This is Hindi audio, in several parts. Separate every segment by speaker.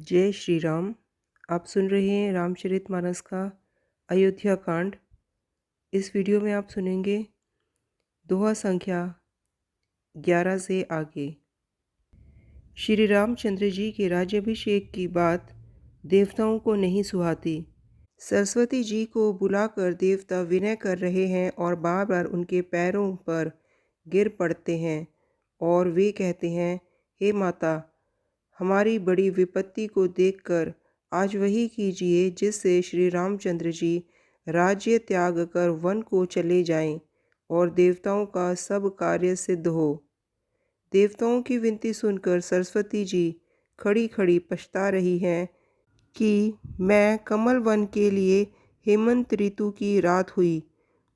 Speaker 1: जय श्री राम। आप सुन रहे हैं रामचरितमानस का अयोध्या कांड। इस वीडियो में आप सुनेंगे दोहा संख्या 11 से आगे। श्री रामचंद्र जी के राज्याभिषेक की बात देवताओं को नहीं सुहाती। सरस्वती जी को बुलाकर देवता विनय कर रहे हैं और बार बार उनके पैरों पर गिर पड़ते हैं और वे कहते हैं, हे माता, हमारी बड़ी विपत्ति को देखकर आज वही कीजिए जिससे श्री रामचंद्र जी राज्य त्याग कर वन को चले जाएं और देवताओं का सब कार्य सिद्ध हो। देवताओं की विनती सुनकर सरस्वती जी खड़ी खड़ी पछता रही हैं कि मैं कमल वन के लिए हेमंत ऋतु की रात हुई।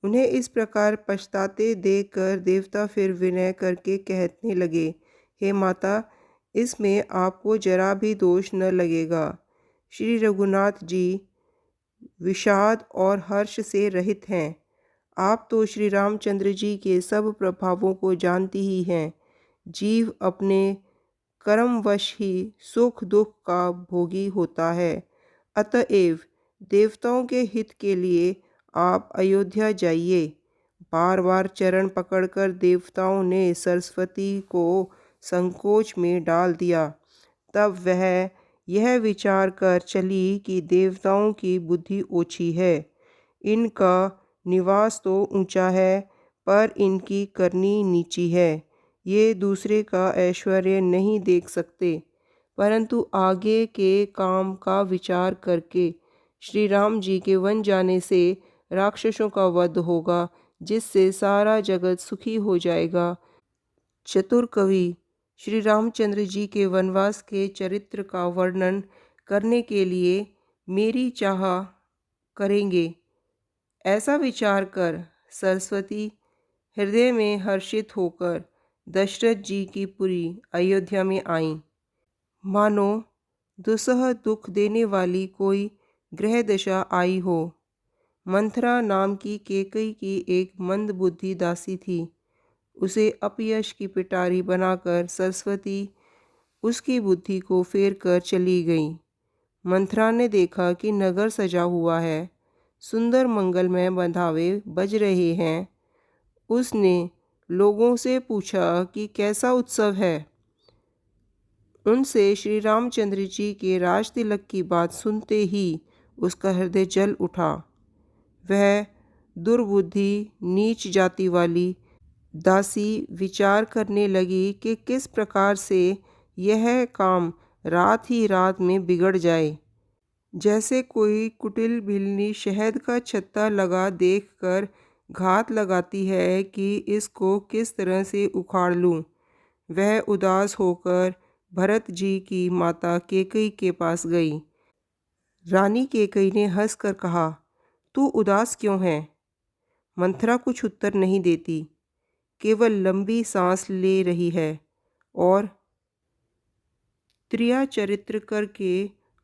Speaker 1: उन्हें इस प्रकार पछताते देखकर देवता फिर विनय करके कहने लगे, हे माता, इसमें आपको जरा भी दोष न लगेगा। श्री रघुनाथ जी विषाद और हर्ष से रहित हैं। आप तो श्री रामचंद्र जी के सब प्रभावों को जानती ही हैं। जीव अपने कर्मवश ही सुख दुख का भोगी होता है। अतएव देवताओं के हित के लिए आप अयोध्या जाइए। बार बार चरण पकड़कर देवताओं ने सरस्वती को संकोच में डाल दिया। तब वह यह विचार कर चली कि देवताओं की बुद्धि ओछी है। इनका निवास तो ऊंचा है पर इनकी करनी नीची है। ये दूसरे का ऐश्वर्य नहीं देख सकते, परंतु आगे के काम का विचार करके श्री राम जी के वन जाने से राक्षसों का वध होगा, जिससे सारा जगत सुखी हो जाएगा। चतुर कवि श्री रामचंद्र जी के वनवास के चरित्र का वर्णन करने के लिए मेरी चाह करेंगे। ऐसा विचार कर सरस्वती हृदय में हर्षित होकर दशरथ जी की पुरी अयोध्या में आईं। मानो दुसह दुख देने वाली कोई ग्रह दशा आई हो। मंथरा नाम की केकई की एक मंदबुद्धि दासी थी। उसे अपयश की पिटारी बनाकर सरस्वती उसकी बुद्धि को फेर कर चली गई। मंथरा ने देखा कि नगर सजा हुआ है, सुंदर मंगलमय बंधावे बज रहे हैं। उसने लोगों से पूछा कि कैसा उत्सव है। उनसे श्री रामचंद्र जी के राज तिलक की बात सुनते ही उसका हृदय जल उठा। वह दुर्बुद्धि नीच जाति वाली दासी विचार करने लगी कि किस प्रकार से यह काम रात ही रात में बिगड़ जाए। जैसे कोई कुटिल बिल्ली शहद का छत्ता लगा देखकर घात लगाती है कि इसको किस तरह से उखाड़ लूं। वह उदास होकर भरत जी की माता केकई के पास गई। रानी केकई ने हंसकर कहा, तू उदास क्यों है? मंथरा कुछ उत्तर नहीं देती, केवल लंबी सांस ले रही है और त्रिया चरित्र करके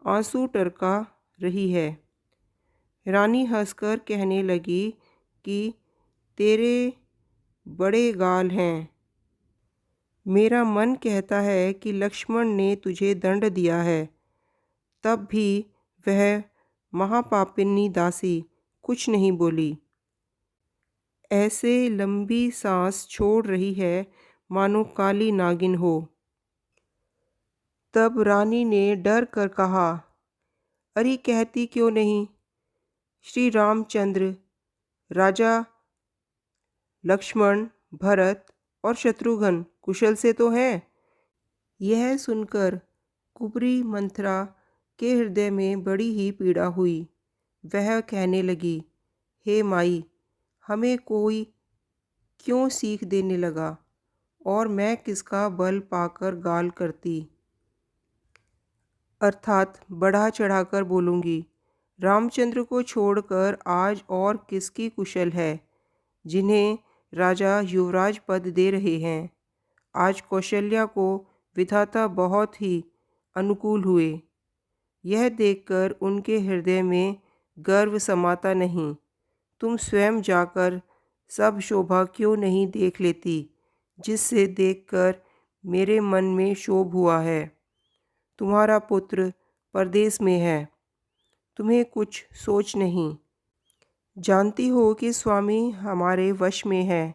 Speaker 1: आंसू टरका रही है। रानी हंसकर कहने लगी कि तेरे बड़े गाल हैं। मेरा मन कहता है कि लक्ष्मण ने तुझे दंड दिया है। तब भी वह महापापिनी दासी कुछ नहीं बोली। ऐसे लंबी सांस छोड़ रही है मानो काली नागिन हो। तब रानी ने डर कर कहा, अरे कहती क्यों नहीं? श्री रामचंद्र, राजा लक्ष्मण, भरत और शत्रुघ्न कुशल से तो हैं। यह सुनकर कुबरी मंथरा के हृदय में बड़ी ही पीड़ा हुई। वह कहने लगी, हे माई, हमें कोई क्यों सीख देने लगा और मैं किसका बल पाकर गाल करती। अर्थात बढ़ा चढ़ाकर बोलूँगी। रामचंद्र को छोड़कर आज और किसकी कुशल है, जिन्हें राजा युवराज पद दे रहे हैं। आज कौशल्या को विधाता बहुत ही अनुकूल हुए। यह देखकर उनके हृदय में गर्व समाता नहीं। तुम स्वयं जाकर सब शोभा क्यों नहीं देख लेती, जिससे देखकर मेरे मन में क्षोभ हुआ है। तुम्हारा पुत्र परदेश में है। तुम्हें कुछ सोच नहीं। जानती हो कि स्वामी हमारे वश में है।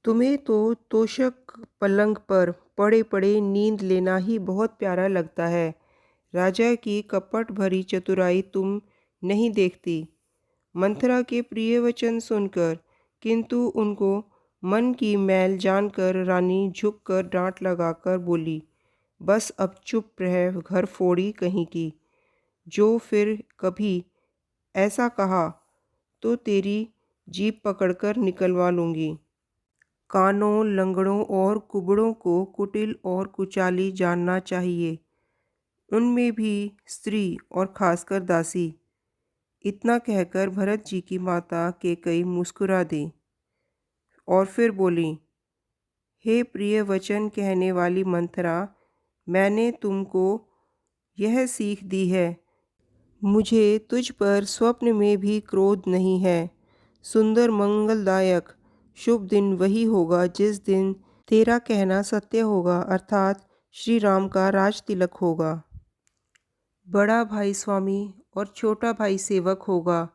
Speaker 1: तुम्हें तो तोशक पलंग पर पड़े पड़े नींद लेना ही बहुत प्यारा लगता है। राजा की कपट भरी चतुराई तुम नहीं देखती। मंथरा के प्रिय वचन सुनकर, किंतु उनको मन की मैल जानकर रानी झुककर डांट लगाकर बोली, बस अब चुप रह घर फोड़ी कहीं की। जो फिर कभी ऐसा कहा तो तेरी जीभ पकड़कर निकलवा लूँगी। कानों, लंगड़ों और कुबड़ों को कुटिल और कुचाली जानना चाहिए, उनमें भी स्त्री और खासकर दासी। इतना कहकर भरत जी की माता कैकेयी मुस्कुरा दी और फिर बोली, हे प्रिय वचन कहने वाली मंथरा, मैंने तुमको यह सीख दी है। मुझे तुझ पर स्वप्न में भी क्रोध नहीं है। सुंदर मंगलदायक शुभ दिन वही होगा जिस दिन तेरा कहना सत्य होगा, अर्थात श्री राम का राज तिलक होगा। बड़ा भाई स्वामी और छोटा भाई सेवक होगा।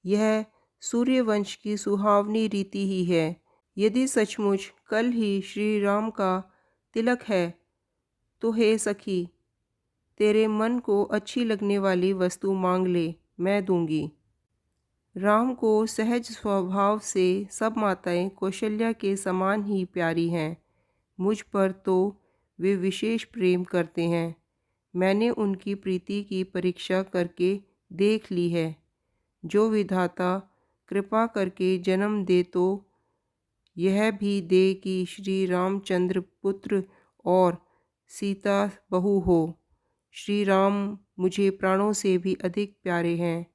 Speaker 1: यह सूर्यवंश की सुहावनी रीति ही है। यदि सचमुच कल ही श्री राम का तिलक है तो हे सखी, तेरे मन को अच्छी लगने वाली वस्तु मांग ले, मैं दूंगी। राम को सहज स्वभाव से सब माताएं कौशल्या के समान ही प्यारी हैं। मुझ पर तो वे विशेष प्रेम करते हैं। मैंने उनकी प्रीति की परीक्षा करके देख ली है। जो विधाता कृपा करके जन्म दे तो यह भी दे कि श्री रामचंद्र पुत्र और सीता बहू हो। श्री राम मुझे प्राणों से भी अधिक प्यारे हैं।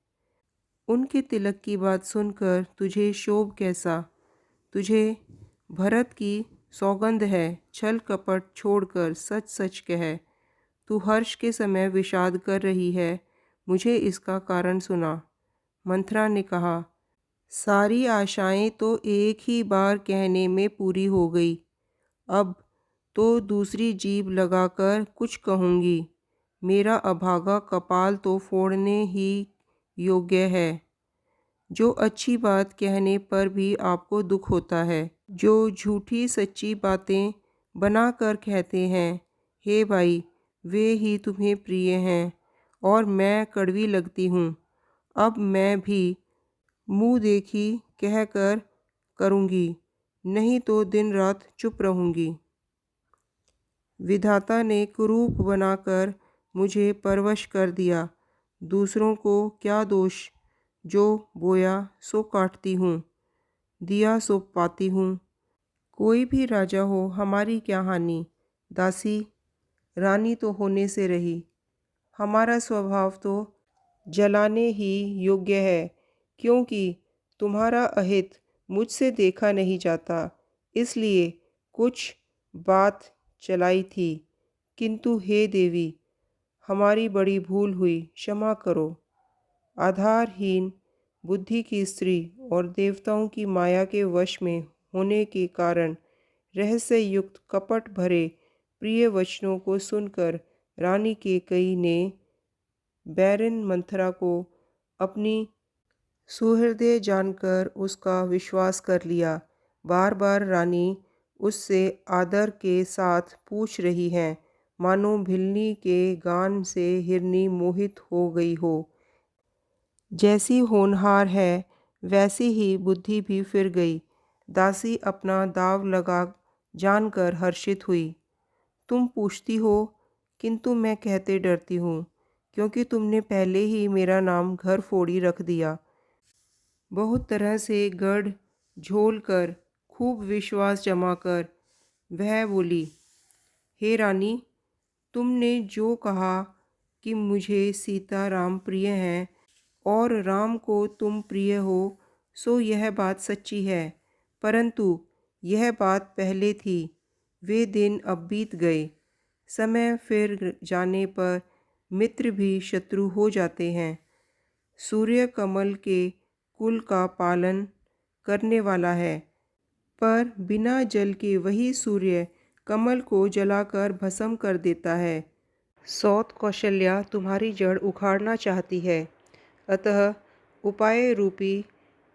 Speaker 1: उनके तिलक की बात सुनकर तुझे शोभ कैसा। तुझे भरत की सौगंध है, छल कपट छोड़कर सच सच कह। तू हर्ष के समय विषाद कर रही है, मुझे इसका कारण सुना। मंथरा ने कहा, सारी आशाएं तो एक ही बार कहने में पूरी हो गई। अब तो दूसरी जीभ लगाकर कुछ कहूँगी। मेरा अभागा कपाल तो फोड़ने ही योग्य है। जो अच्छी बात कहने पर भी आपको दुख होता है, जो झूठी सच्ची बातें बनाकर कहते हैं, हे भाई, वे ही तुम्हें प्रिय हैं और मैं कड़वी लगती हूँ। अब मैं भी मुँह देखी कहकर करूँगी, नहीं तो दिन रात चुप रहूँगी। विधाता ने कुरूप बनाकर मुझे परवश कर दिया। दूसरों को क्या दोष, जो बोया सो काटती हूँ, दिया सो पाती हूँ। कोई भी राजा हो, हमारी क्या हानि। दासी रानी तो होने से रही। हमारा स्वभाव तो जलाने ही योग्य है, क्योंकि तुम्हारा अहित मुझसे देखा नहीं जाता, इसलिए कुछ बात चलाई थी। किंतु हे देवी, हमारी बड़ी भूल हुई, क्षमा करो। आधारहीन बुद्धि की स्त्री और देवताओं की माया के वश में होने के कारण रहस्य युक्त कपट भरे प्रिय वचनों को सुनकर रानी कैकेयी ने बैरन मंथरा को अपनी सुहृदय जानकर उसका विश्वास कर लिया। बार बार रानी उससे आदर के साथ पूछ रही है, मानो भिलनी के गान से हिरनी मोहित हो गई हो। जैसी होनहार है वैसी ही बुद्धि भी फिर गई। दासी अपना दाव लगा जानकर हर्षित हुई। तुम पूछती हो, किंतु मैं कहते डरती हूँ, क्योंकि तुमने पहले ही मेरा नाम घर फोड़ी रख दिया। बहुत तरह से गढ़ झोल कर खूब विश्वास जमा कर वह बोली, हे रानी, तुमने जो कहा कि मुझे सीता राम प्रिय हैं और राम को तुम प्रिय हो, सो यह बात सच्ची है। परंतु यह बात पहले थी, वे दिन अब बीत गए। समय फिर जाने पर मित्र भी शत्रु हो जाते हैं। सूर्य कमल के कुल का पालन करने वाला है, पर बिना जल के वही सूर्य कमल को जलाकर भस्म कर देता है। सौत कौशल्या तुम्हारी जड़ उखाड़ना चाहती है, अतः उपाय रूपी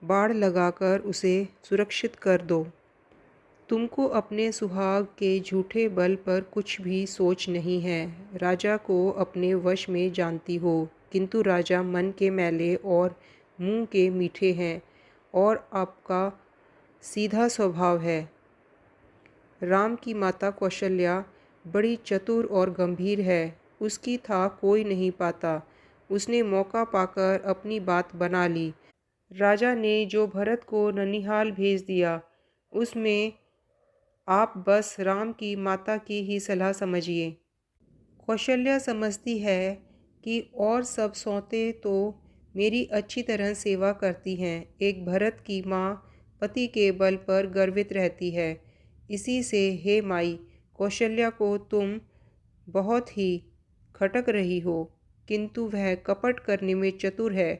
Speaker 1: बाड़ लगाकर उसे सुरक्षित कर दो। तुमको अपने सुहाग के झूठे बल पर कुछ भी सोच नहीं है। राजा को अपने वश में जानती हो, किंतु राजा मन के मैले और मुंह के मीठे हैं और आपका सीधा स्वभाव है। राम की माता कौशल्या बड़ी चतुर और गंभीर है, उसकी था कोई नहीं पाता। उसने मौका पाकर अपनी बात बना ली। राजा ने जो भरत को ननिहाल भेज दिया, उसमें आप बस राम की माता की ही सलाह समझिए। कौशल्या समझती है कि और सब सौतें तो मेरी अच्छी तरह सेवा करती हैं। एक भरत की माँ पति के बल पर गर्वित रहती है। इसी से हे माई, कौशल्या को तुम बहुत ही खटक रही हो, किंतु वह कपट करने में चतुर है,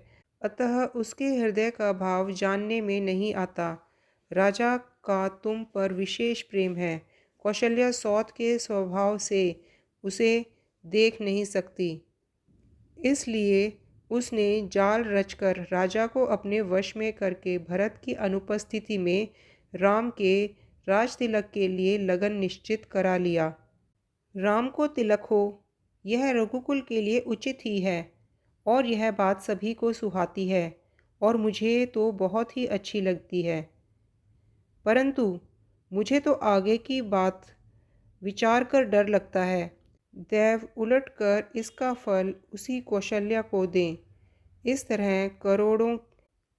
Speaker 1: अतः उसके हृदय का भाव जानने में नहीं आता। राजा का तुम पर विशेष प्रेम है। कौशल्या सौत के स्वभाव से उसे देख नहीं सकती, इसलिए उसने जाल रचकर राजा को अपने वश में करके भरत की अनुपस्थिति में राम के राज तिलक के लिए लगन निश्चित करा लिया। राम को तिलक हो, यह रघुकुल के लिए उचित ही है और यह बात सभी को सुहाती है और मुझे तो बहुत ही अच्छी लगती है। परंतु मुझे तो आगे की बात विचार कर डर लगता है। दैव उलटकर इसका फल उसी कौशल्या को दें। इस तरह करोड़ों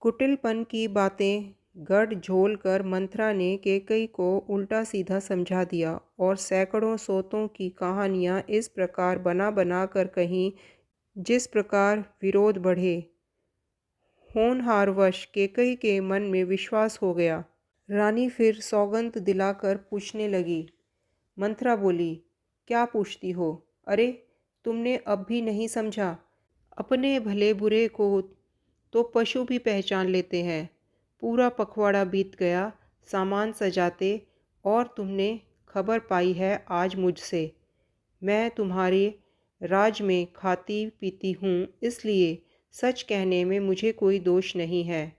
Speaker 1: कुटिलपन की बातें गढ़ झोल कर मंथरा ने कैकई को उल्टा सीधा समझा दिया और सैकड़ों सोतों की कहानियाँ इस प्रकार बना बना कर कहीं, जिस प्रकार विरोध बढ़े। होनहारवश कैकई के मन में विश्वास हो गया। रानी फिर सौगंध दिलाकर पूछने लगी। मंथरा बोली, क्या पूछती हो? अरे, तुमने अब भी नहीं समझा? अपने भले बुरे को तो पशु भी पहचान लेते हैं। पूरा पखवाड़ा बीत गया सामान सजाते और तुमने खबर पाई है आज मुझसे। मैं तुम्हारे राज में खाती पीती हूँ, इसलिए सच कहने में मुझे कोई दोष नहीं है।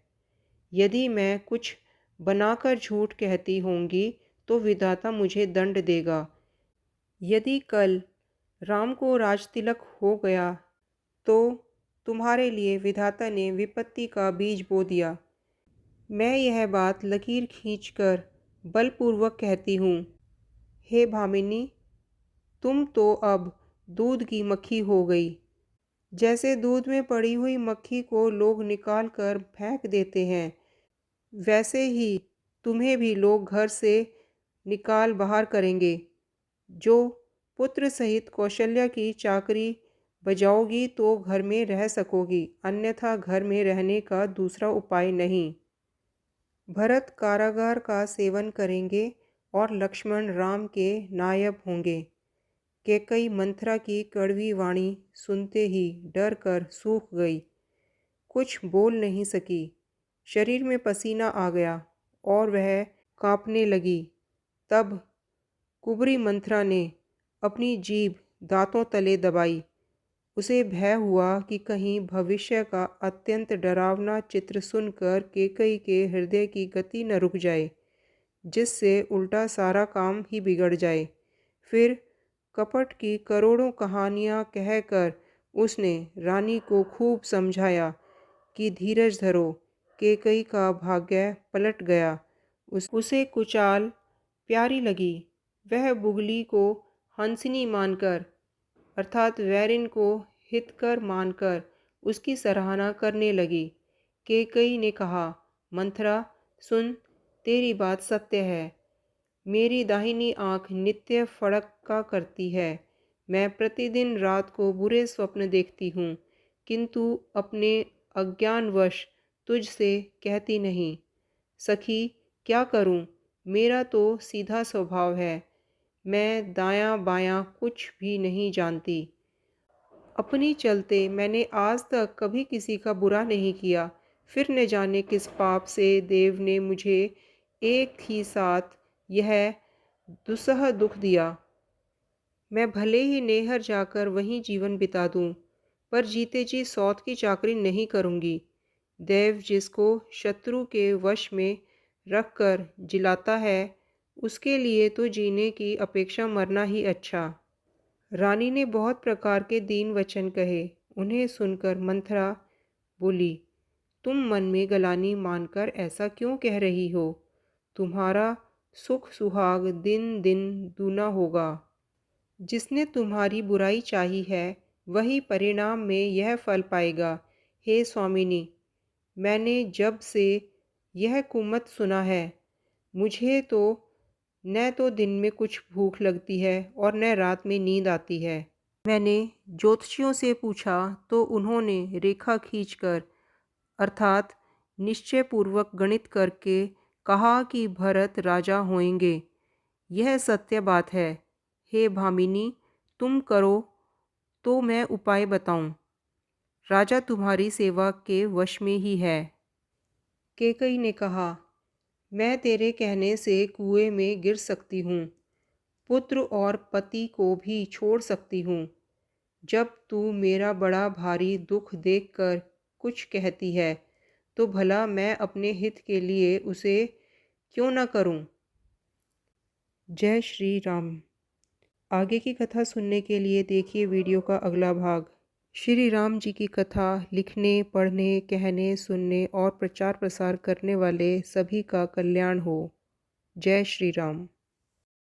Speaker 1: यदि मैं कुछ बनाकर झूठ कहती होंगी तो विधाता मुझे दंड देगा। यदि कल राम को राजतिलक हो गया तो तुम्हारे लिए विधाता ने विपत्ति का बीज बो दिया। मैं यह बात लकीर खींचकर बलपूर्वक कहती हूँ। हे भामिनी, तुम तो अब दूध की मक्खी हो गई। जैसे दूध में पड़ी हुई मक्खी को लोग निकाल कर फेंक देते हैं, वैसे ही तुम्हें भी लोग घर से निकाल बाहर करेंगे। जो पुत्र सहित कौशल्या की चाकरी बजाओगी तो घर में रह सकोगी, अन्यथा घर में रहने का दूसरा उपाय नहीं। भरत कारागार का सेवन करेंगे और लक्ष्मण राम के नायब होंगे। कैकई मंथरा की कड़वी वाणी सुनते ही डर कर सूख गई, कुछ बोल नहीं सकी। शरीर में पसीना आ गया और वह कांपने लगी। तब कुबरी मंथरा ने अपनी जीभ दांतों तले दबाई। उसे भय हुआ कि कहीं भविष्य का अत्यंत डरावना चित्र सुनकर कैकई के हृदय की गति न रुक जाए, जिससे उल्टा सारा काम ही बिगड़ जाए। फिर कपट की करोड़ों कहानियाँ कहकर उसने रानी को खूब समझाया कि धीरज धरो। कैकई का भाग्य पलट गया। उसे कुचाल प्यारी लगी। वह बुगली को हंसिनी मानकर, अर्थात वैरिन को हितकर मानकर उसकी सराहना करने लगी। कैकई ने कहा, मंथरा सुन, तेरी बात सत्य है। मेरी दाहिनी आँख नित्य फड़का करती है। मैं प्रतिदिन रात को बुरे स्वप्न देखती हूँ, किंतु अपने अज्ञानवश तुझसे कहती नहीं। सखी, क्या करूँ? मेरा तो सीधा स्वभाव है। मैं दायां बायां कुछ भी नहीं जानती। अपनी चलते मैंने आज तक कभी किसी का बुरा नहीं किया। फिर न जाने किस पाप से देव ने मुझे एक ही साथ यह दुस्सह दुख दिया। मैं भले ही नैहर जाकर वहीं जीवन बिता दूं, पर जीते जी सौत की चाकरी नहीं करूंगी। देव जिसको शत्रु के वश में रखकर जिलाता है, उसके लिए तो जीने की अपेक्षा मरना ही अच्छा। रानी ने बहुत प्रकार के दीन वचन कहे। उन्हें सुनकर मंथरा बोली, तुम मन में गलानी मानकर ऐसा क्यों कह रही हो? तुम्हारा सुख सुहाग दिन दिन दूना होगा। जिसने तुम्हारी बुराई चाही है, वही परिणाम में यह फल पाएगा। हे स्वामिनी, मैंने जब से यह कुमत सुना है, मुझे तो न तो दिन में कुछ भूख लगती है और न रात में नींद आती है। मैंने ज्योतिषियों से पूछा तो उन्होंने रेखा खींचकर अर्थात निश्चयपूर्वक गणित करके कहा कि भरत राजा होंगे। यह सत्य बात है। हे भामिनी, तुम करो तो मैं उपाय बताऊं। राजा तुम्हारी सेवा के वश में ही है। कैकई ने कहा, मैं तेरे कहने से कुएं में गिर सकती हूँ, पुत्र और पति को भी छोड़ सकती हूँ। जब तू मेरा बड़ा भारी दुख देखकर कुछ कहती है, तो भला मैं अपने हित के लिए उसे क्यों न करूं? जय श्री राम। आगे की कथा सुनने के लिए देखिए वीडियो का अगला भाग। श्री राम जी की कथा लिखने, पढ़ने, कहने, सुनने और प्रचार प्रसार करने वाले सभी का कल्याण हो। जय श्री राम।